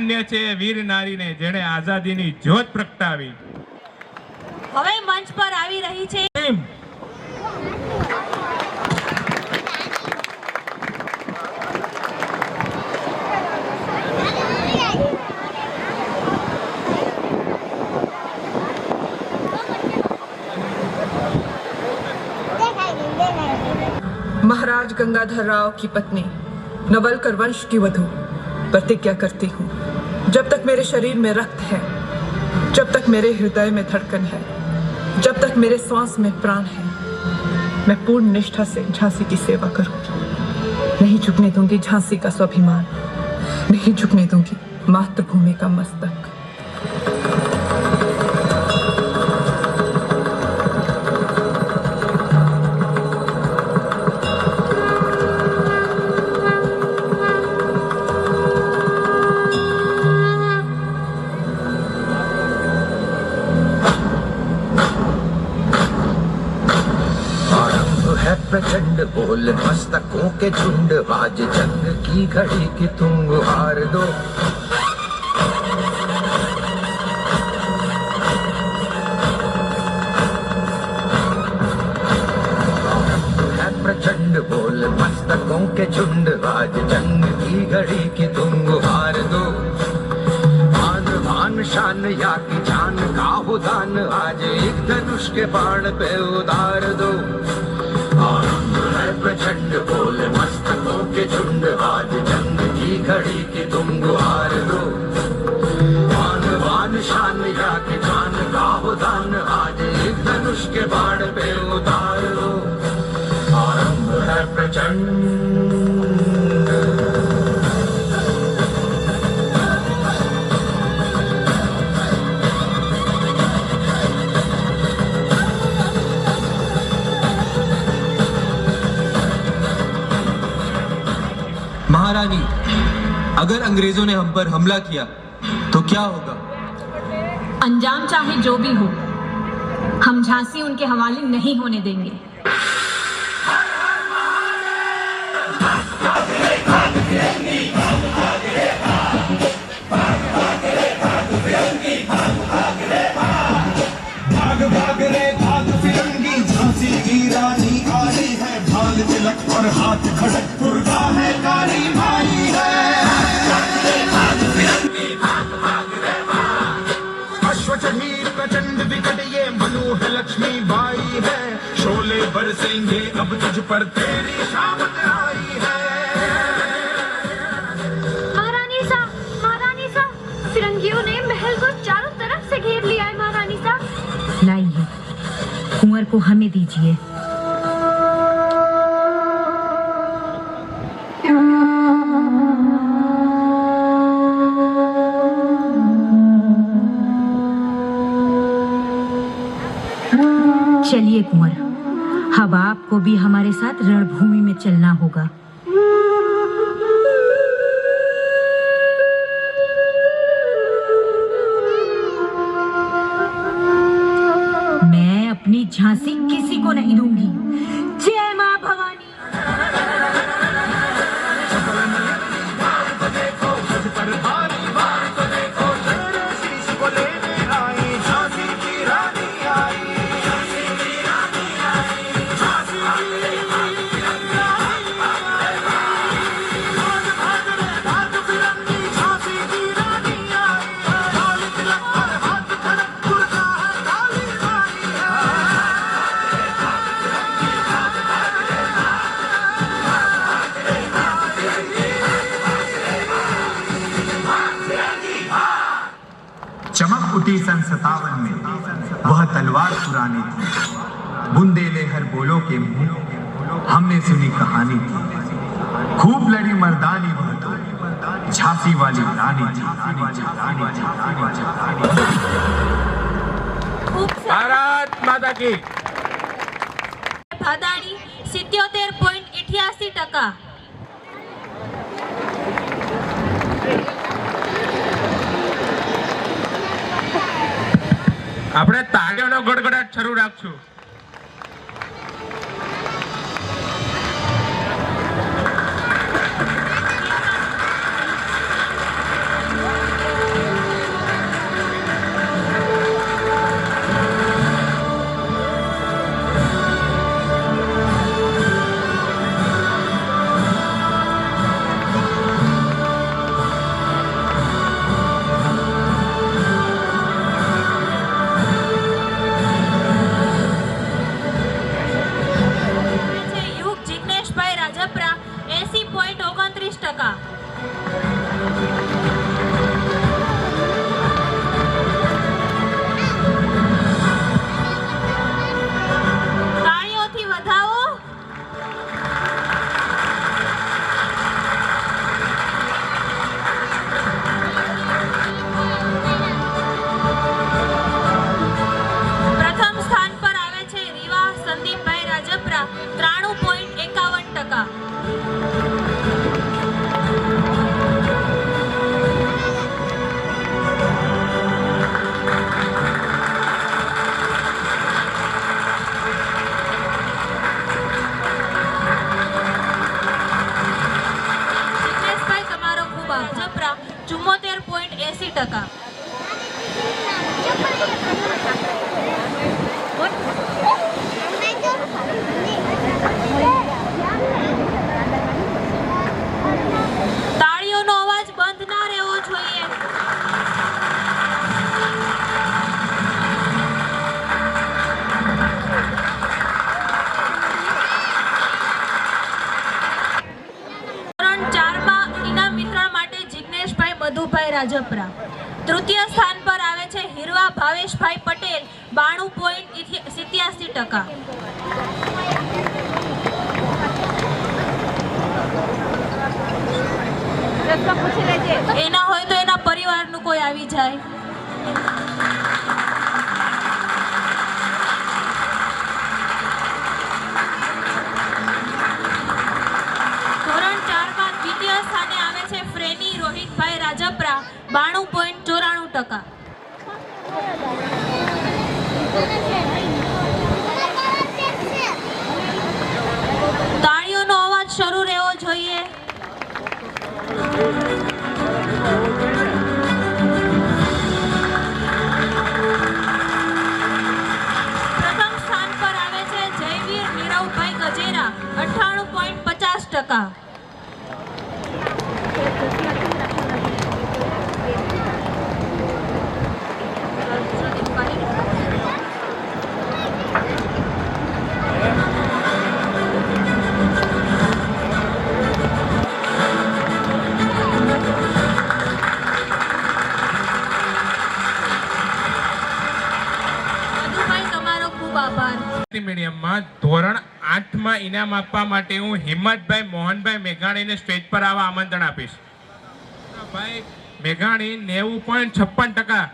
ધન્ય છે વીર નારીને જેણે આઝાદીની જ્યોત પ્રગટાવી. હવે મંચ પર આવી રહી છે महाराज गंगाधर राव की पत्नी नवलकर वंश की वधू प्रतिज्ञा करती हूँ, जब तक मेरे शरीर में रक्त है, जब तक मेरे हृदय में धड़कन है, जब तक मेरे श्वास में प्राण है, मैं पूर्ण निष्ठा से झांसी की सेवा करूंगी। नहीं झुकने दूंगी झांसी का स्वाभिमान, नहीं झुकने दूंगी मातृभूमि का मस्तक। प्रचंड बोल मस्तकों के झुंड, आज जंग की घड़ी की तुम गुहार दो। है प्रचंड बोल मस्तकों के झुंड, आज जंग की घड़ी की तुम गुहार दो। आन भान शान या की जान का हो दान, आज एक धनुष के बाण पे उतार दो। प्रचंड बोल मस्तकों के झुंड, आज जंग की घड़ी की तुम गुहार दो। मान वान शान या के जान का हो दान, आज एक धनुष के बाण पे उतार दो। आरंभ है प्रचंड। महारानी, अगर अंग्रेजों ने हम पर हमला किया तो क्या होगा? अंजाम चाहे जो भी हो, हम झांसी उनके हवाले नहीं होने देंगे। झांसी की रानी आई है, ढाल तिलक और हाथ खड़क, दुर्गा है काली माई है। अश्व चढ़ी प्रचंड विकट, ये मनु है लक्ष्मी बाई है। शोले बरसेंगे अब तुझ पर, तेरी शामत आई है। महारानी सा, फिरंगियों ने महल को चारों तरफ से घेर लिया है। महारानी सा, लाइए, कुंवर को हमें दीजिए। चलिए कुंवर, अब आपको भी हमारे साथ रणभूमि में चलना होगा। मैं अपनी झांसी किसी को नहीं दूंगी। जय मां भवानी। चमक उठी सन 57 में, वह तलवार पुरानी थी। बुंदेले हर बोलो के मुंह, हमने सुनी कहानी थी। खूब लड़ी मर्दानी वह तो, झांसी वाली रानी थी। भारत माता की। भादाड़ी 77.88%। આપણે તાળીઓનો ગડગડાટ શરૂ રાખશું. ટકા. તાળીઓનો અવાજ બંધ ના રહેવો જોઈએ. ધોરણ 4 માં ઇનામ વિતરણ માટે જિગ્નેશભાઈ મધુભાઈ રાજપરા. તૃતીય સ્થાન પર આવે છે હિરવા ભાવેશભાઈ પટેલ 92.87%. એના હોય તો એના પરિવારનું કોઈ આવી જાય. ધોરણ 4 માં દ્વિતીય સ્થાને આવે છે ફ્રેની રોહિતભાઈ રાજપરા 92.94%. તાળીઓનો અવાજ શરૂ રહેવો જોઈએ. પ્રથમ સ્થાન પર આવે છે જયવીર નીરવભાઈ ગજેરા 98.50%. મીડિયમમાં ધોરણ 8 માં ઇનામ આપવા માટે હું હિંમતભાઈ મોહનભાઈ મેઘાણીને સ્ટેજ પર આવવા આમંત્રણ આપીશ. ભાઈ મેઘાણી 90.56%.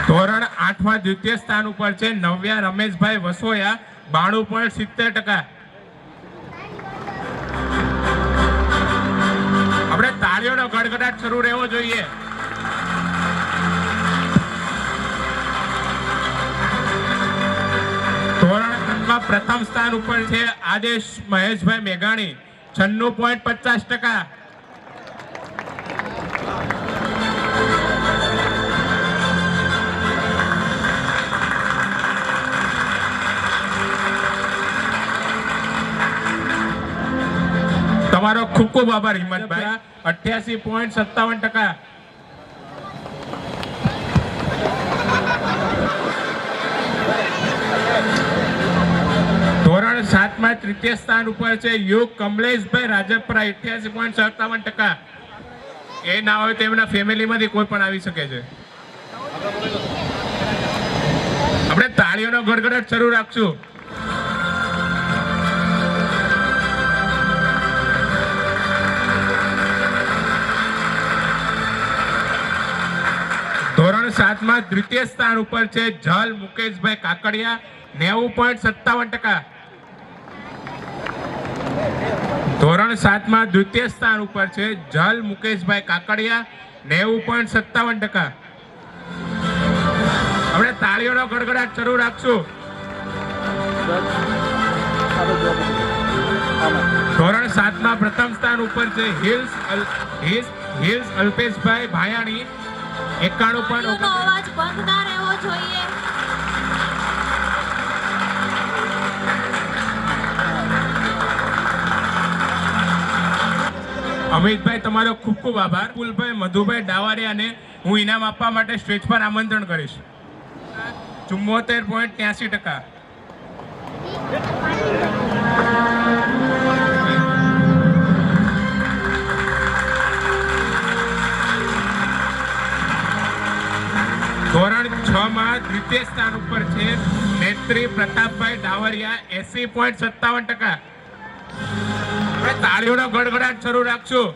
ધોરણ 8 માં દ્વિતીય સ્થાન ઉપર છે નવ્યા રમેશભાઈ વસોયા 92.70%. આપણે તાળીઓનો ગડગડાટ શરૂ રહેવો જોઈએ. ધોરણ 8 માં પ્રથમ સ્થાન ઉપર છે આદેશ મહેશભાઈ મેઘાણી 96.50%. તમારો ખૂબ ખૂબ આભાર હિંમતભાઈ. 88.57%. ધોરણ 7 માં તૃતીય સ્થાન ઉપર છે યુગ કમલેશભાઈ રાજપરા 88.57%. એ ના હોય તો એમના ફેમિલીમાંથી કોઈ પણ આવી શકે છે. આપણે તાળીઓનો ગડગડાટ શરૂ રાખશું. ધોરણ 7 માં દ્વિતીય સ્થાન ઉપર છે જલ મુકેશભાઈ કાકડિયા 90.57%. ધોરણ 7 માં દ્વિતીય સ્થાન ઉપર છે જલ મુકેશભાઈ કાકડિયા 90.57%. આપણે તાળીઓનો ગડગડાટ શરૂ રાખશું. ધોરણ 7 માં પ્રથમ સ્થાન ઉપર છે હિલ્સ અલ્પેશભાઈ ભાયાણી 91.59%. અવાજ બંધ ના રહેવો જોઈએ. અમિતભાઈ તમારો ખૂબ ખૂબ આભાર. કુલભાઈ મધુભાઈ ડાવારિયાને હું ઇનામ આપવા માટે સ્ટેજ પર આમંત્રણ કરીશ. 74.83%. ધોરણ 6 માં દ્વિતીય સ્થાન ઉપર છે નેત્રી પ્રતાપભાઈ ડાવરિયા 80.57%. આપણે તાળીઓનો ગડગડાટ શરૂ રાખશું.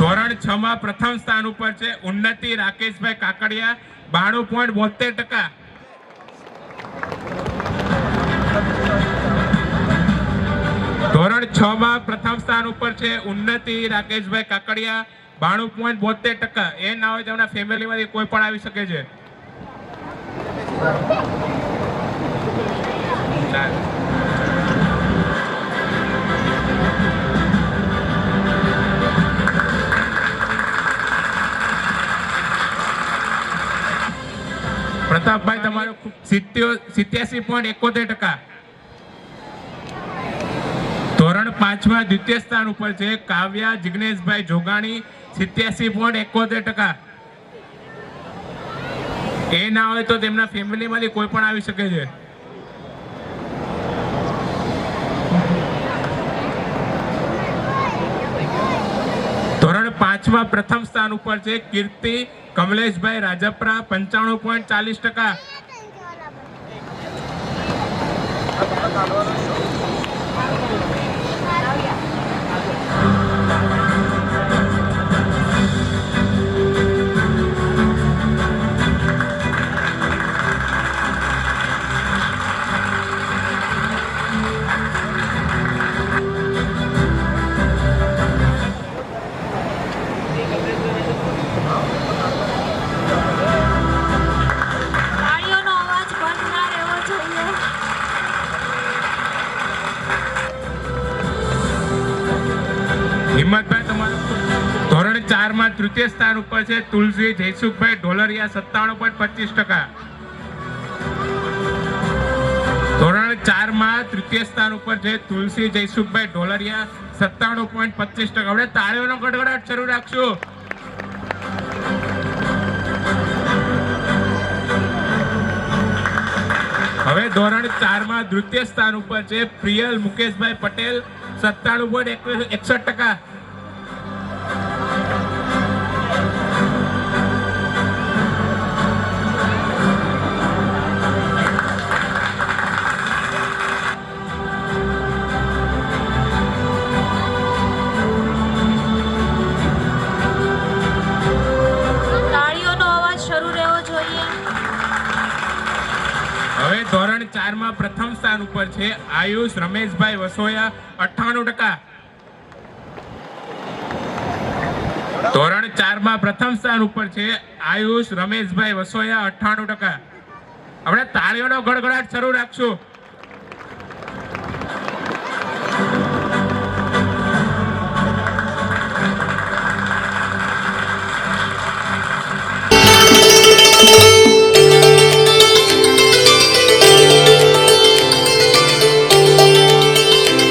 ધોરણ 6 માં પ્રથમ સ્થાન ઉપર છે ઉન્નતિ રાકેશભાઈ કાકડિયા 92.72%. ધોરણ 6 માં પ્રથમ સ્થાન ઉપર છે ઉન્નતિ રાકેશભાઈ કાકડિયા 92.72%. એ ના હોય તેમના ફેમિલીમાંથી કોઈ પણ આવી શકે છે. પ્રતાપભાઈ તમારો 87.71%. ધોરણ 5 માં દ્વિતીય સ્થાન ઉપર છે કાવ્યા જિગ્નેશભાઈ જોગાણી 87.71%. એ ના હોય તો તેમના ફેમિલીમાંથી કોઈ પણ આવી શકે છે. ધોરણ 5 માં પ્રથમ સ્થાન ઉપર છે કીર્તિ કમલેશભાઈ રાજપરા 95.40%. તાળીઓનો અવાજ બંધ ના રહેવો જોઈએ. હિંમતભાઈ તમારું ધોરણ 4 માં તૃતીય સ્થાન ઉપર છે તુલસી જયસુખભાઈ ઢોલરિયા 97.25%. ધોરણ 4 માં તૃતીય સ્થાન ઉપર છે તુલસી જયસુખભાઈ ઢોલરિયા 97.25%. આપણે તાળીઓનો ગડગડાટ શરૂ રાખશું. હવે ધોરણ 4 માં દ્વિતીય સ્થાન ઉપર છે પ્રિયલ મુકેશભાઈ પટેલ 97.61%. તાળીઓનો અવાજ શરૂ રહેવો જોઈએ. હવે ધોરણ 4 માં પ્રથમ સ્થાન ઉપર છે આયુષ રમેશભાઈ વસોયા 98%. ધોરણ 4 માં પ્રથમ સ્થાન ઉપર છે આયુષ રમેશભાઈ વસોયા 98%. આપણે તાળીઓનો ગડગડાટ શરૂ રાખશું.